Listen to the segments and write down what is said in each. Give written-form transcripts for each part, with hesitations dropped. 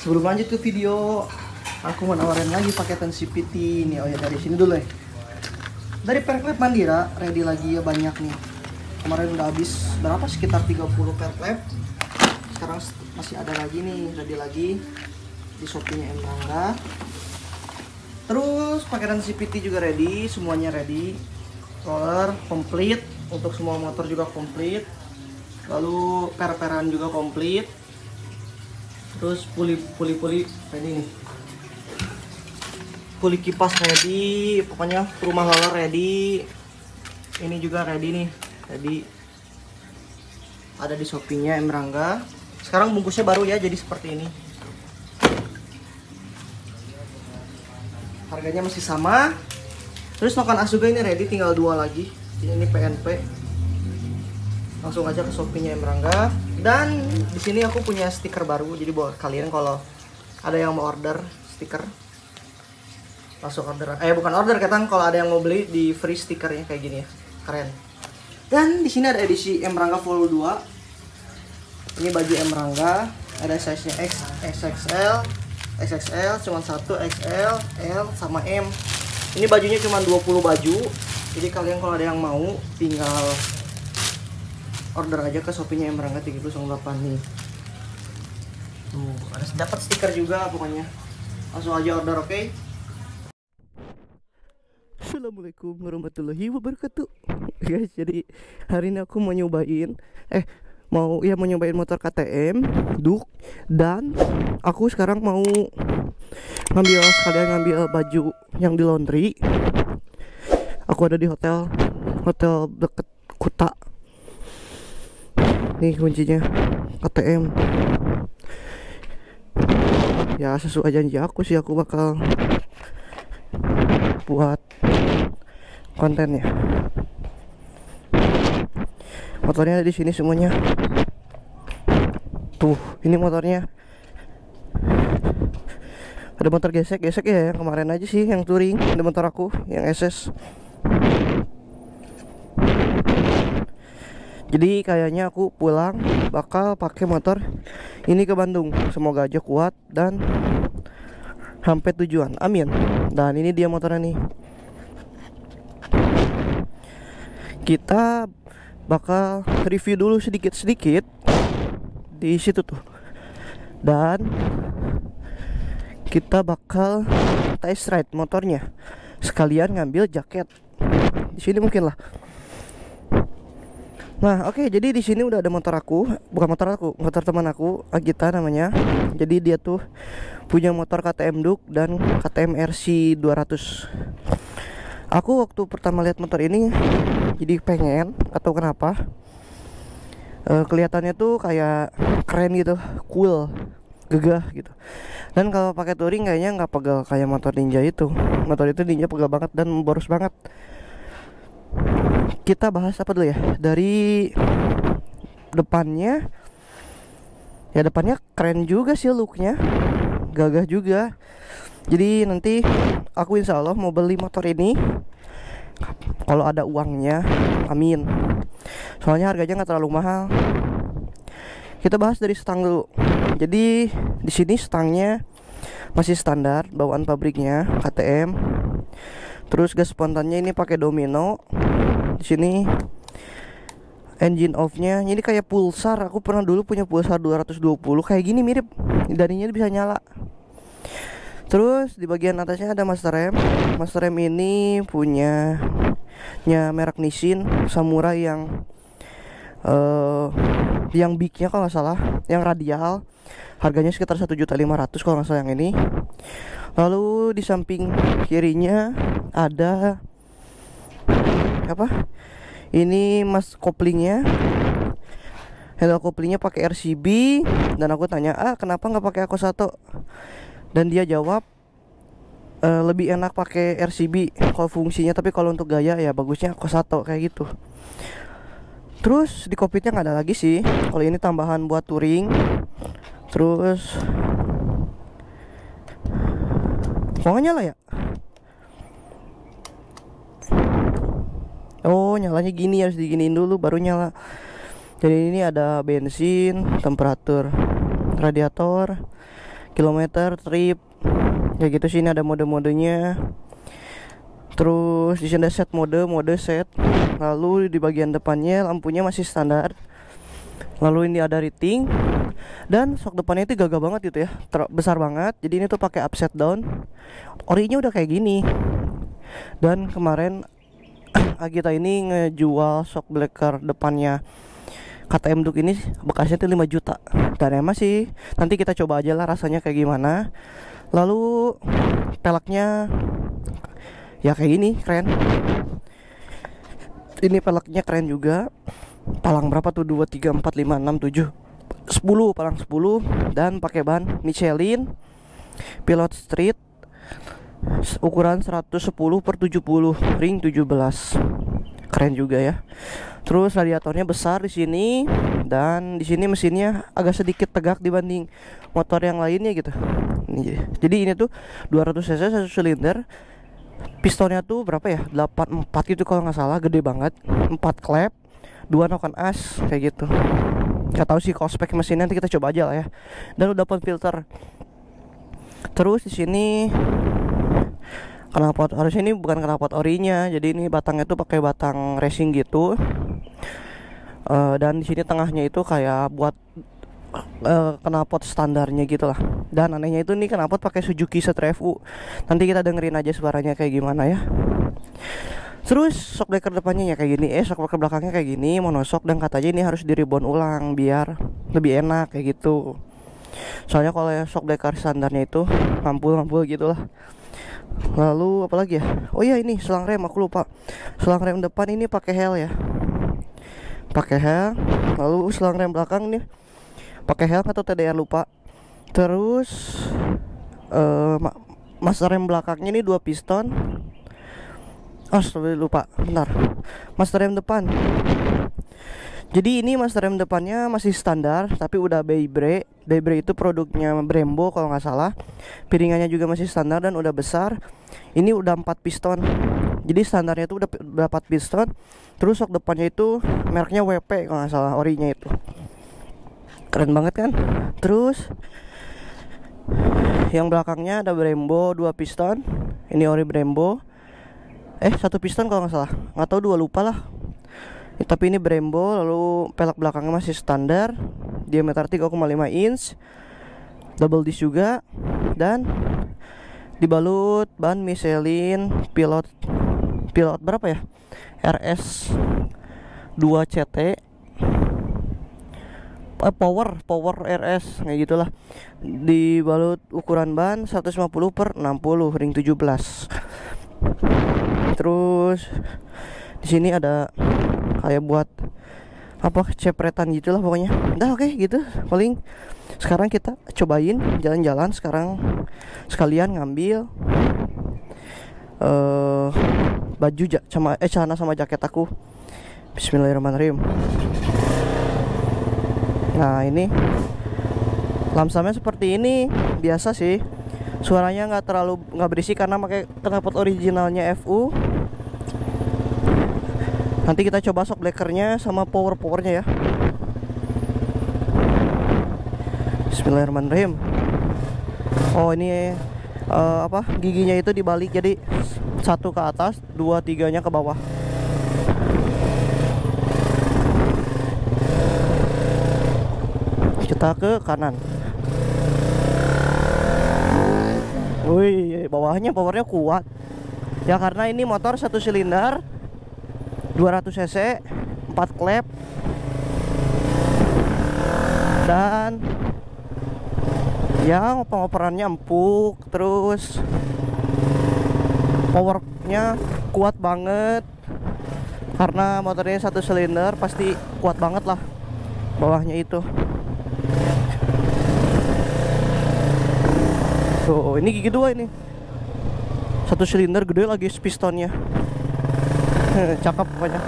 sebelum lanjut ke video, aku mau nawarin lagi paketan CPT nih. Oh ya, dari sini dulu ya. Dari perklep Mandira, ready lagi ya, banyak nih. Kemarin udah habis berapa? Sekitar 30 perklep. Sekarang masih ada lagi nih, ready lagi di Shopee-nya Emrangga. Terus paketan CPT juga ready, semuanya ready. Roller komplit, untuk semua motor juga komplit. Lalu per-peran juga komplit. Terus puli ready nih. Puli kipas ready, pokoknya rumah roller ready. Ini juga ready nih, ready. Ada di Shopee-nya Emrangga. Sekarang bungkusnya baru ya, jadi seperti ini. Harganya masih sama. Terus noken as juga ini ready, tinggal 2 lagi. Ini PNP. Langsung aja ke Shopee-nya Emrangga. Dan di sini aku punya stiker baru, jadi buat kalian kalau ada yang mau order stiker, langsung order. Bukan order, katanya kalau ada yang mau beli di free stikernya kayak gini ya, keren. Dan di sini ada edisi Emrangga Vol 2. Ini baju Emrangga, ada size-nya X, XXL, XXL, cuma 1 XL, L sama M. Ini bajunya cuma 20 baju. Jadi kalian kalau ada yang mau tinggal order aja ke Shopee-nya Emrangga 3008 nih. Tuh, ada dapat stiker juga pokoknya. Langsung aja order, oke? Assalamualaikum warahmatullahi wabarakatuh. Guys, jadi hari ini aku mau nyobain mau nyobain motor KTM Duke, dan aku sekarang mau sekalian ngambil baju yang di laundry. Aku ada di hotel deket Kuta. Nih kuncinya, KTM. Ya sesuai janji aku sih, aku bakal buat kontennya. Motornya ada di sini semuanya. Tuh, ini motornya. Ada motor gesek ya, yang kemarin aja sih yang touring. Ada motor aku yang SS. Jadi kayaknya aku pulang bakal pakai motor ini ke Bandung. Semoga aja kuat dan sampai tujuan. Amin. Dan ini dia motornya nih. Kita bakal review dulu sedikit-sedikit di situ tuh. Dan kita bakal test ride motornya. Sekalian ngambil jaket. Di sini mungkin lah. Nah, oke, jadi di sini udah ada motor aku, bukan motor aku, motor teman aku, Agita namanya. Jadi dia tuh punya motor KTM Duke dan KTM RC 200. Aku waktu pertama lihat motor ini jadi pengen, atau kenapa? Kelihatannya tuh kayak keren gitu, cool, gegah gitu. Dan kalau pakai touring kayaknya nggak pegal kayak motor Ninja itu. Motor itu Ninja pegal banget dan boros banget. Kita bahas apa dulu ya? Dari depannya. Ya depannya keren juga sih looknya, gagah juga. Jadi nanti aku insya Allah mau beli motor ini kalau ada uangnya, amin. Soalnya harganya nggak terlalu mahal. Kita bahas dari stang dulu. Jadi di sini stangnya masih standar bawaan pabriknya KTM. Terus gas spontannya ini pakai Domino. Di sini engine off-nya ini kayak pulsar. Aku pernah dulu punya pulsar 220 kayak gini, mirip. Darinya bisa nyala. Terus di bagian atasnya ada master rem. Master rem ini punya merek Nissin Samurai yang bignya kalau nggak salah, yang radial. Harganya sekitar 1.500.000 kalau nggak salah yang ini. Lalu di samping kirinya ada apa? Ini koplingnya. Handle koplingnya pakai RCB. Dan aku tanya, kenapa nggak pakai Ako1? Dan dia jawab, lebih enak pakai RCB kalau fungsinya, tapi kalau untuk gaya ya bagusnya Ako1 kayak gitu. Terus di kokpitnya nggak ada lagi sih. Kalau ini tambahan buat touring. Terus kok nggak nyala ya? Oh, nyalanya gini, harus diginiin dulu baru nyala. Jadi ini ada bensin, temperatur radiator, kilometer, trip, kayak gitu sih. Ini ada mode-modenya. Terus di sini ada set mode set. Lalu di bagian depannya lampunya masih standar. Lalu ini ada rating. Dan sok depannya itu gagah banget gitu ya, besar banget. Jadi ini tuh pakai upside down. Orinya udah kayak gini. Dan kemarin Agita ini ngejual shock breaker depannya KTM Duke ini bekasnya tuh 5 juta. Dan emang sih nanti kita coba aja lah rasanya kayak gimana. Lalu peleknya ya kayak gini, keren. Ini peleknya keren juga. Palang berapa tuh? 2, 3, 4, 5, 6, 7, 10, palang 10. Dan pakai ban Michelin Pilot Street ukuran 110/70, ring 17. Keren juga ya. Terus radiatornya besar di sini, dan di sini mesinnya agak sedikit tegak dibanding motor yang lainnya gitu. Jadi ini tuh 200 cc 1 silinder. Pistonnya tuh berapa ya? 84 gitu kalau nggak salah, gede banget. 4 klep, 2 noken as kayak gitu. Nggak tahu sih kalau spek mesinnya, nanti kita coba aja lah ya. Dan udah pun filter. Terus di sini knalpot, harusnya ini bukan knalpot orinya, jadi ini batangnya tuh pakai batang racing gitu. Dan di sini tengahnya itu kayak buat knalpot standarnya gitu lah. Dan anehnya itu nih knalpot pakai Suzuki Setra FU. Nanti kita dengerin aja suaranya kayak gimana ya. Terus shock breaker depannya ya kayak gini, shock breaker belakangnya kayak gini, monoshock. Dan katanya ini harus di reborn ulang biar lebih enak kayak gitu. Soalnya kalau shock breaker standarnya itu ngampul gitu lah. Lalu apalagi ya? Oh iya, ini selang rem, aku lupa. Selang rem depan ini pakai hel ya. Pakai hel. Lalu selang rem belakang nih pakai hel atau TDR, lupa. Terus master rem belakangnya ini 2 piston. Sorry, lupa. Bentar. Master rem depan. Jadi ini master rem depannya masih standar, tapi udah Beybre. Beybre itu produknya Brembo kalau nggak salah. Piringannya juga masih standar dan udah besar. Ini udah 4 piston. Jadi standarnya itu udah 4 piston. Terus shock depannya itu mereknya WP kalau nggak salah, orinya itu. Keren banget kan? Terus yang belakangnya ada Brembo 2 piston. Ini ori Brembo. 1 piston kalau nggak salah. Nggak tahu, 2, lupa lah. Tapi ini Brembo. Lalu pelek belakangnya masih standar, diameter 3,5 inch, double disc juga. Dan dibalut ban Michelin Pilot berapa ya? RS 2 CT, Power RS kayak gitulah. Dibalut ukuran ban 150/60, ring 17. Terus di sini ada kayak buat apa, cepretan gitulah pokoknya. Udah oke gitu. Paling sekarang kita cobain jalan-jalan sekarang, sekalian ngambil baju sama celana sama jaket aku. Bismillahirrahmanirrahim. Nah, ini lamsamnya seperti ini, biasa sih. Suaranya nggak berisik karena pakai knalpot originalnya FU. Nanti kita coba shock breakernya sama powernya ya. Bismillahirrahmanirrahim. Oh, ini giginya itu dibalik, jadi 1 ke atas, 2, 3-nya ke bawah. Kita ke kanan. Wih, bawahnya powernya kuat ya, karena ini motor 1 silinder 200 cc 4 klep. Dan ya pengoperannya empuk. Terus powernya kuat banget, karena motornya 1 silinder pasti kuat banget lah bawahnya itu. Tuh, ini gigi 2 ini 1 silinder gede lagi pistonnya. Cakep pokoknya.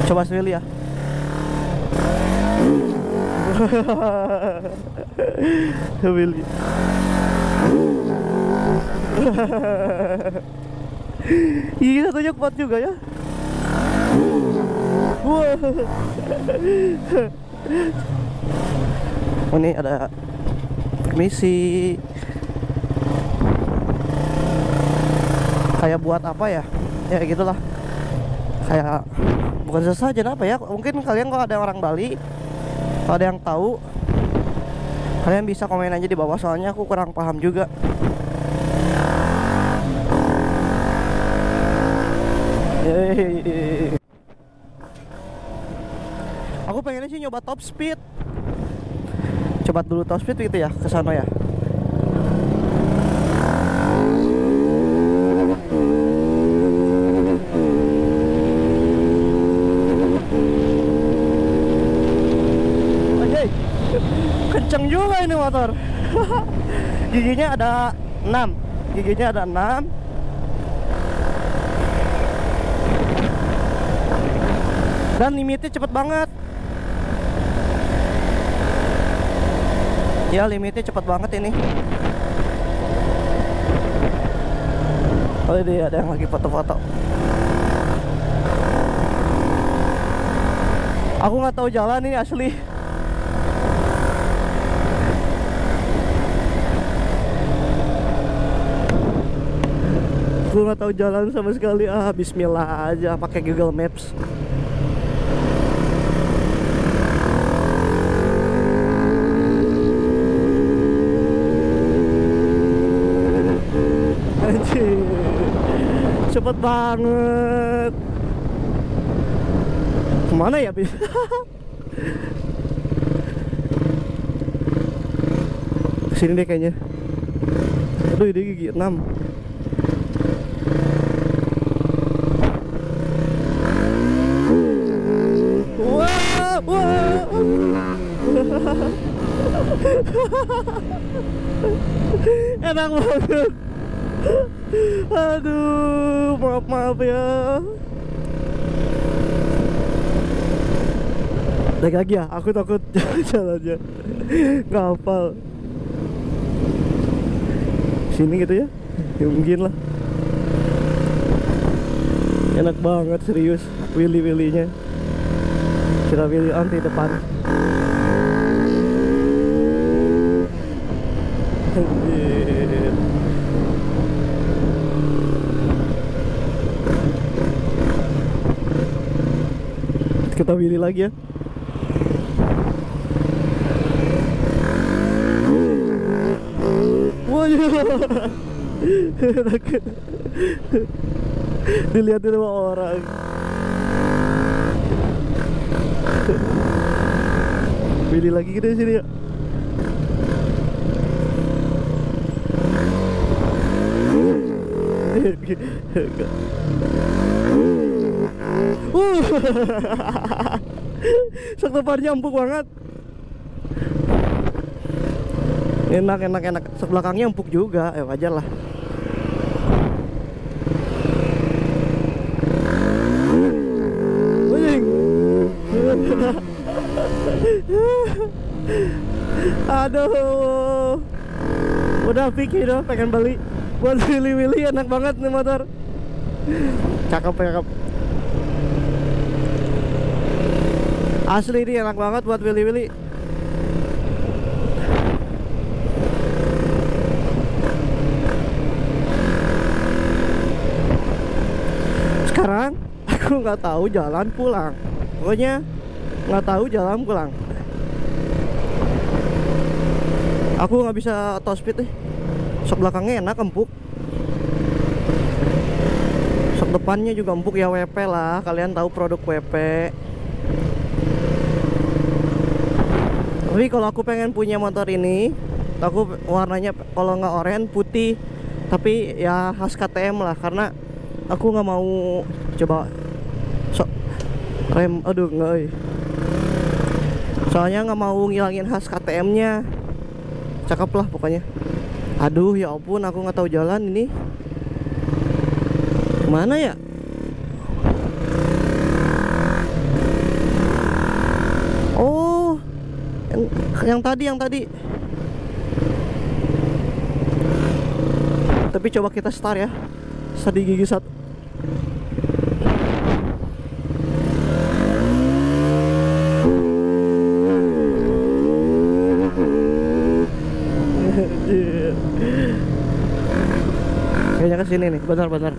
Coba sekali ya. Willy. Iya, satunya kuat juga ya. Wah. Oh, ini ada misi. Kayak buat apa ya? Ya gitulah. Kayak bukan sesajen apa ya? Mungkin kalian kalau ada orang Bali, kalau ada yang tahu, kalian bisa komen aja di bawah, soalnya aku kurang paham juga. Aku pengennya sih nyoba top speed. Coba dulu top speed gitu ya, ke sana ya. Anjay, kenceng juga ini motor. Giginya ada 6. Giginya ada 6. Dan limitnya cepet banget. Ya, limitnya cepet banget ini. Oh, ini ada yang lagi foto-foto. Aku nggak tahu jalan ini asli. Aku nggak tahu jalan sama sekali. Bismillah aja, pakai Google Maps. Cepet banget. Kemana ya, Bis? Kesini deh kayaknya. Aduh, ini gigi 6. Wah, wah. Enak banget. Aduh, maaf ya. Naik lagi ya, aku takut jalannya nggak hafal. Sini gitu ya, ya mungkin lah. Enak banget serius, willy-willynya. Kira willy on di depan. Kita pilih lagi ya. Wah, dilihatin sama orang. Pilih lagi kita di sini ya. Sok depannya empuk banget. Enak. Sok belakangnya empuk juga. Wajar lah. Aduh, udah pikir dong pengen beli. Buat willy-willy enak banget nih motor. Cakep. Asli ini enak banget buat willy-willy. Sekarang aku nggak tahu jalan pulang. Pokoknya nggak tahu jalan pulang. Aku nggak bisa top speed nih. Sok belakangnya enak, empuk. Sok depannya juga empuk ya, WP lah. Kalian tahu produk WP. Tapi kalau aku pengen punya motor ini, aku warnanya kalau nggak oranye putih. Tapi ya khas KTM lah, karena aku nggak mau coba sok rem. Aduh, nggak. Soalnya nggak mau ngilangin khas KTM-nya. Cakep lah pokoknya. Aduh, ya ampun, aku nggak tahu jalan ini. Mana ya? Oh, yang tadi. Tapi coba kita start ya. Start di gigi 1. daerah sini nih. Bentar.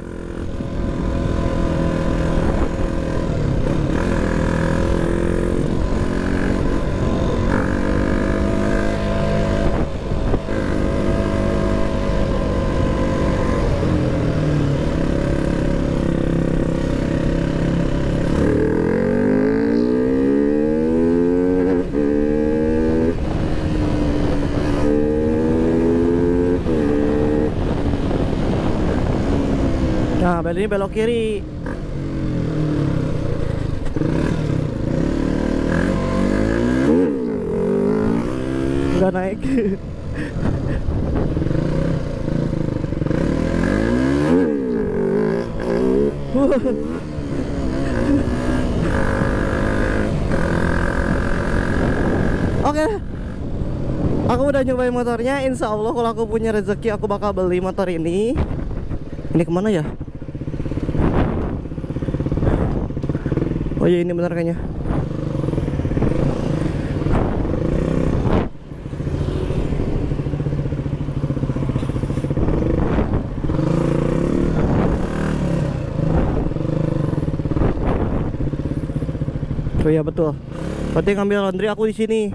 Nah, ini belok kiri. Udah naik. Oke, aku udah nyobain motornya. Insya Allah kalau aku punya rezeki aku bakal beli motor ini. Ini kemana ya? Oh iya, ini benar kayaknya. Oh iya betul. Berarti ngambil laundry aku di sini.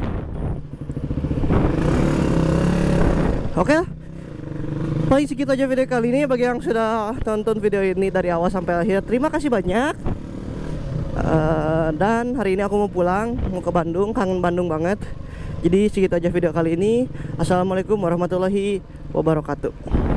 Oke. Paling segitu aja video kali ini. Bagi yang sudah tonton video ini dari awal sampai akhir, terima kasih banyak. Dan hari ini aku mau pulang, mau ke Bandung, kangen Bandung banget. Jadi segitu aja video kali ini. Assalamualaikum warahmatullahi wabarakatuh.